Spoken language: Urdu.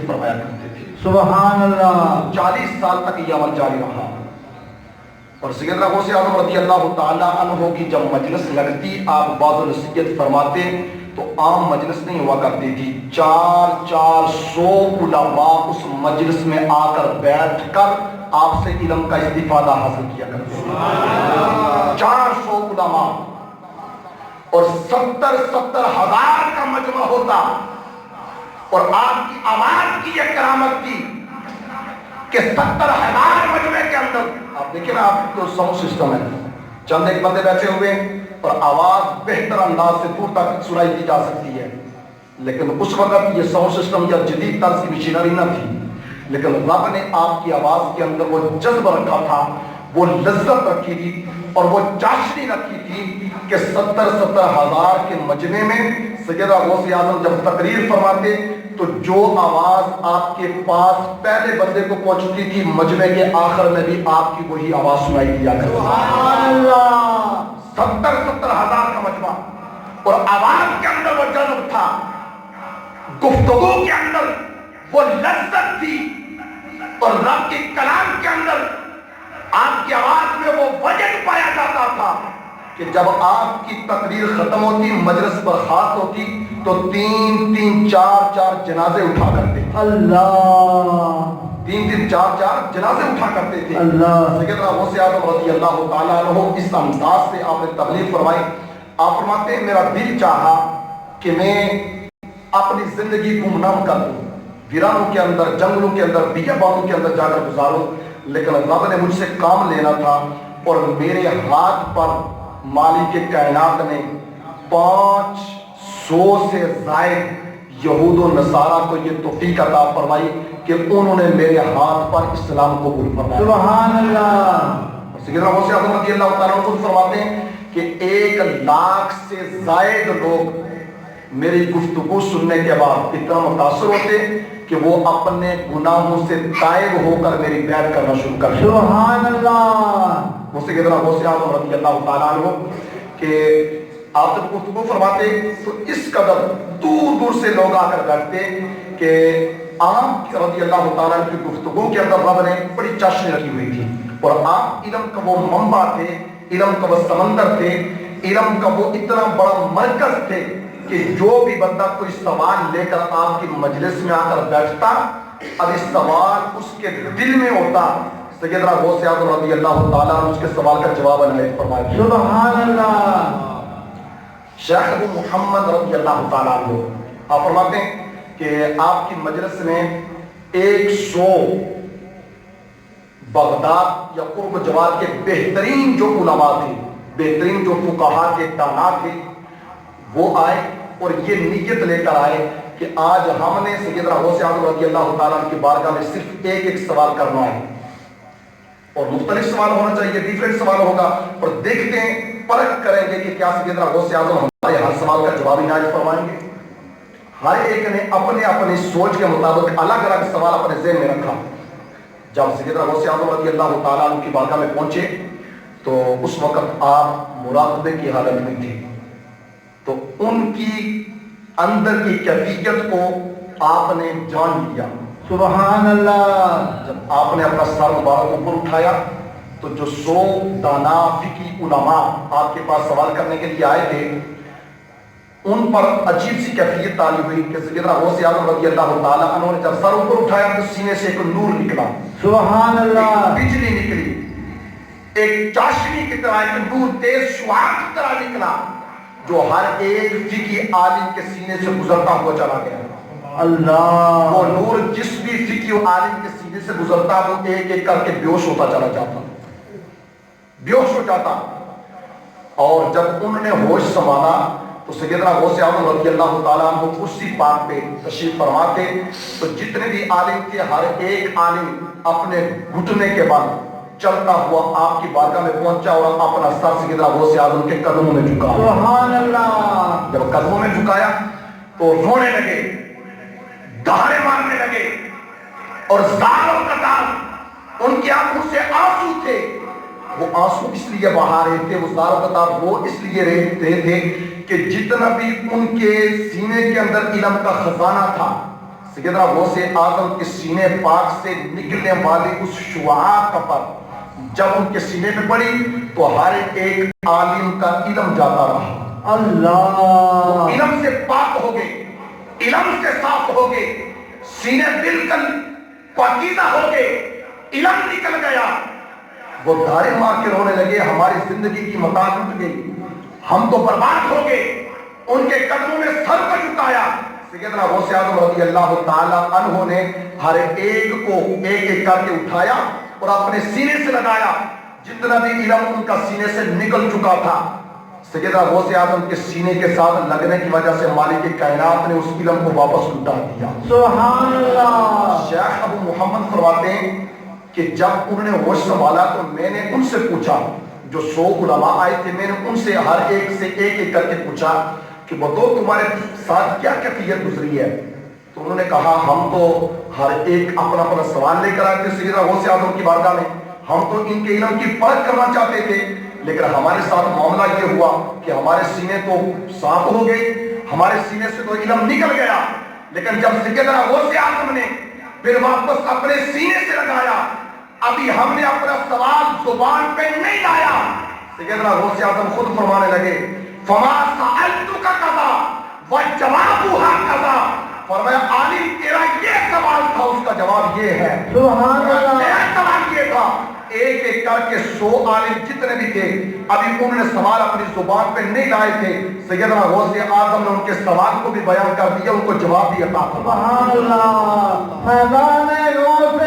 فرمایا کرتے تھے. سبحان اللہ. 40 سال تک یہ عمل جاری رہا. اور سیدنا غوث اعظم رضی اللہ تعالیٰ عنہ کی جب مجلس لگتی آپ بعض نصیحت فرماتے تو عام مجلس نہیں ہوا کرتی تھی. 400 علماء اس مجلس میں آ کر بیٹھ کر آپ سے علم کا استفادہ حاصل کیا کرتے تھے. 400 علماء اور 70 ہزار کا مجمع ہوتا. اور آپ کی آواز کی یہ کرامت تھی کہ 70 ہزار مجمع کے اندر آپ دیکھیں نا، آپ تو ساؤنڈ سسٹم ہے، چند ایک بندے بیٹھے ہوئے اور آواز بہتر انداز سے دور تک سنائی دی جا سکتی ہے. لیکن اس وقت یہ ساؤنڈ سسٹم یا جدید طرز کی مشینری نہ تھی، لیکن رب نے آپ کی آواز کے اندر وہ جذب رکھا تھا، وہ لذت رکھی تھی اور وہ چاشنی رکھی تھی کہ 70 ہزار کے مجمع میں سیدنا غوث اعظم جب تقریر فرماتے تو جو آواز آپ کے پاس پہلے بندے کو پہنچتی تھی مجمع کے آخر میں بھی آپ کی وہی آواز سنائی دیا کرتی. سبحان اللہ. 70 ہزار کا مجمع اور آواز کے اندر وہ جذب تھا، گفتگو کے اندر وہ لذت تھی اور رب کے کلام کے اندر آپ کی آواز میں وہ وجد پایا جاتا تھا کہ جب آپ کی تقریر ختم ہوتی، مجلس برخاست ہوتی تو 3 4 جنازے اٹھا کرتے تھے. اللہ. 3 4 جنازے اٹھا کرتے تھے. اللہ. سیدنا غوث اعظم رضی اللہ تعالیٰ عنہ اس انداز سے آپ نے تبلیغ فرمائی. آپ فرماتے ہیں میرا دل چاہا کہ میں اپنی زندگی گمنام کر دوں، ویرانوں کے اندر، جنگلوں کے اندر، بیابانوں کے اندر جا کر گزاروں، لیکن رب نے مجھ سے کام لینا تھا اور میرے ہاتھ پر مالک کائنات نے 500 سے زائد یہود و نصارہ کو یہ توفیق عطا فرمائی کہ انہوں نے میرے ہاتھ پر اسلام قبول فرمایا. سبحان اللہ. سیدنا غوث اعظم رضی اللہ تعالیٰ عنہ خود فرماتے ہیں کہ 1 لاکھ سے زائد لوگ میری گفتگو سننے کے بعد اتنا متاثر ہوتے کہ وہ اپنے گناہوں سے تائب ہو کر میری بیعت کرنا شروع کر دیا. سبحان اللہ. وہ سیدنا غوث اعظم رضی اللہ تعالیٰ عنہ کہ آپ جب گفتگو فرماتے تو اس قدر دور دور سے لوگ آ کر بیٹھتے کہ آپ رضی اللہ تعالیٰ عنہ کی گفتگو کے اندر رب نے بڑی چاشنی رکھی ہوئی تھی اور آپ علم کا وہ منبع تھے، علم کا وہ سمندر تھے، علم کا وہ اتنا بڑا مرکز تھے کہ جو بھی بندہ کوئی سوال لے کر آپ کی مجلس میں آ کر بیٹھتا، اب اس سوال اس کے دل میں ہوتا، سیدنا غوث اعظم رضی اللہ تعالیٰ عنہ اس کے سوال کا جواب عنایت فرمایا. سبحان اللہ. شیخ ابو محمد رضی اللہ تعالیٰ عنہ آپ فرماتے ہیں کہ آپ کی مجلس میں 100 بغداد یا قرب جوار کے بہترین جو علماء تھے، بہترین جو فقہا کے دانا تھے، وہ آئے اور یہ نیت لے کر آئے کہ آج ہم نے سیدنا غوث اعظم رضی اللہ تعالیٰ عنہ کی بارگاہ میں صرف ایک سوال کرنا ہے اور مختلف سوال ہونا چاہیے، ڈیفرنٹ سوال ہوگا اور دیکھتے ہیں، پرکھ کریں گے کہ کیا سیدنا غوث اعظم ہمارے ہر سوال کا جواب عنایت فرمائیں گے. ہر ایک نے اپنے اپنی سوچ کے مطابق الگ الگ سوال اپنے ذہن میں رکھا. جب سیدنا غوث اعظم رضی اللہ تعالیٰ عنہ کی بارگاہ میں پہنچے تو اس وقت آپ مراقبے کی حالت میں تھے، تو ان کی اندر کی کیفیت کو آپ نے جان لیا. سبحان اللہ. جب آپ نے اپنا سر مبارک اوپر اٹھایا تو جو 100 دانا فقی علماء آپ کے پاس سوال کرنے کے لیے آئے تھے، ان پر عجیب سی کیفیت تاری ہوئی کہ سیدنا غوث اعظم رضی اللہ تعالیٰ عنہ نے جب سر اوپر اٹھایا تو سینے سے ایک نور نکلا. سبحان اللہ. ایک بجلی نکلی، ایک چاشنی کی طرح، ایک نور تیز شعاع کی طرح نکلا جو ہر ایک فقی عالم کے سینے سے گزرتا ہوا چلا گیا. اللہ. وہ نور جس بھی فقی عالم کے سینے سے گزرتا وہ ایک ایک کر کے بیہوش ہوتا چلا جاتا، بیہوش ہو جاتا. اور جب انہوں نے ہوش سنبھالا تو سیدنا غوث اعظم رضی اللہ تعالیٰ عنہ کرسی پاک پہ تشریف فرماتے تو جتنے بھی عالم تھے ہر ایک عالم اپنے گھٹنے کے بعد چلتا ہوا آپ کی بارگاہ میں پہنچا اور اپنا سر سیدنا غوث اعظم کے قدموں میں جھکا. سبحان اللہ. جب قدموں میں جھکایا تو رونے لگے، دہاڑے مارنے لگے اور زار و قطار ان کی آنکھوں سے آنسو تھے. وہ آنسو اس لیے بہا رہے تھے، وہ زار و قطار وہ اس لیے رہتے تھے کہ جتنا بھی ان کے سینے کے اندر علم کا خزانہ تھا سیدنا غوث اعظم کے سینے پاک سے نکلنے والی اس شعاع کا پر جب ان کے سینے پہ پڑی تو ہر ایک عالم کا علم جاتا رہا، اللہ علم سے پاک ہو گئے، علم سے صاف ہو گئے، سینے بالکل پاکیزہ ہو گئے، علم نکل گیا۔ وہ دھارے مار کے رونے لگے، ہماری زندگی کی متاع ٹوٹ گئی، ہم تو برباد ہو گئے۔ ان کے قدموں میں سر کو جھکایا۔ سیدنا غوث اعظم رضی اللہ تعالی عنہ نے ہر ایک کو ایک ایک کر کے اٹھایا اور اپنے سینے سے لگایا، جتنا بھی علم ان کا سینے سے نکل چکا تھا۔ سیدنا غوث اعظم کے سینے کے ساتھ لگنے کی وجہ سے مالک کائنات نے اس علم کو واپس لوٹا دیا۔ سبحان اللہ۔ شیخ ابو محمد فرماتے ہیں کہ جب انہوں نے ہوش سنبھالا تو میں نے ان سے پوچھا، جو 100 علماء آئے تھے، میں نے ان سے ہر ایک سے ایک ایک کر کے پوچھا کہ بتو تمہارے ساتھ کیا کیفیت گزری ہے؟ تو انہوں نے کہا ہم تو ہر ایک اپنا اپنا سوال لے کر آئے تھے سیدنا غوث اعظم کی بارگاہ میں، ہم تو ان کے علم کی پرکھ کرنا چاہتے تھے، لیکن ہمارے ساتھ معاملہ یہ ہوا کہ ہمارے سینے تو صاف ہو گئے، ہمارے سینے سے تو علم نکل گیا، لیکن جب سیدنا غوث اعظم نے پھر واپس اپنے سینے سے لگایا، ابھی ہم نے اپنا سوال زبان پہ نہیں لایا۔ سیدنا غوث اعظم خود فرمانے لگے فما سألتک کذا وجوابها کذا، فرمایا عالم تیرا یہ سوال تھا، اس کا جواب یہ ہے۔ سبحان اللہ۔ میرا سوال یہ تھا، ایک ایک کر کے 100 عالم جتنے بھی تھے ابھی انہوں نے سوال اپنی زبان پہ نہیں لائے تھے، سیدنا غوث اعظم نے ان کے سوال کو بھی بیان کر دیا، ان کو جواب بھی عطا فرمایا۔ سبحان اللہ۔ فیضان غوث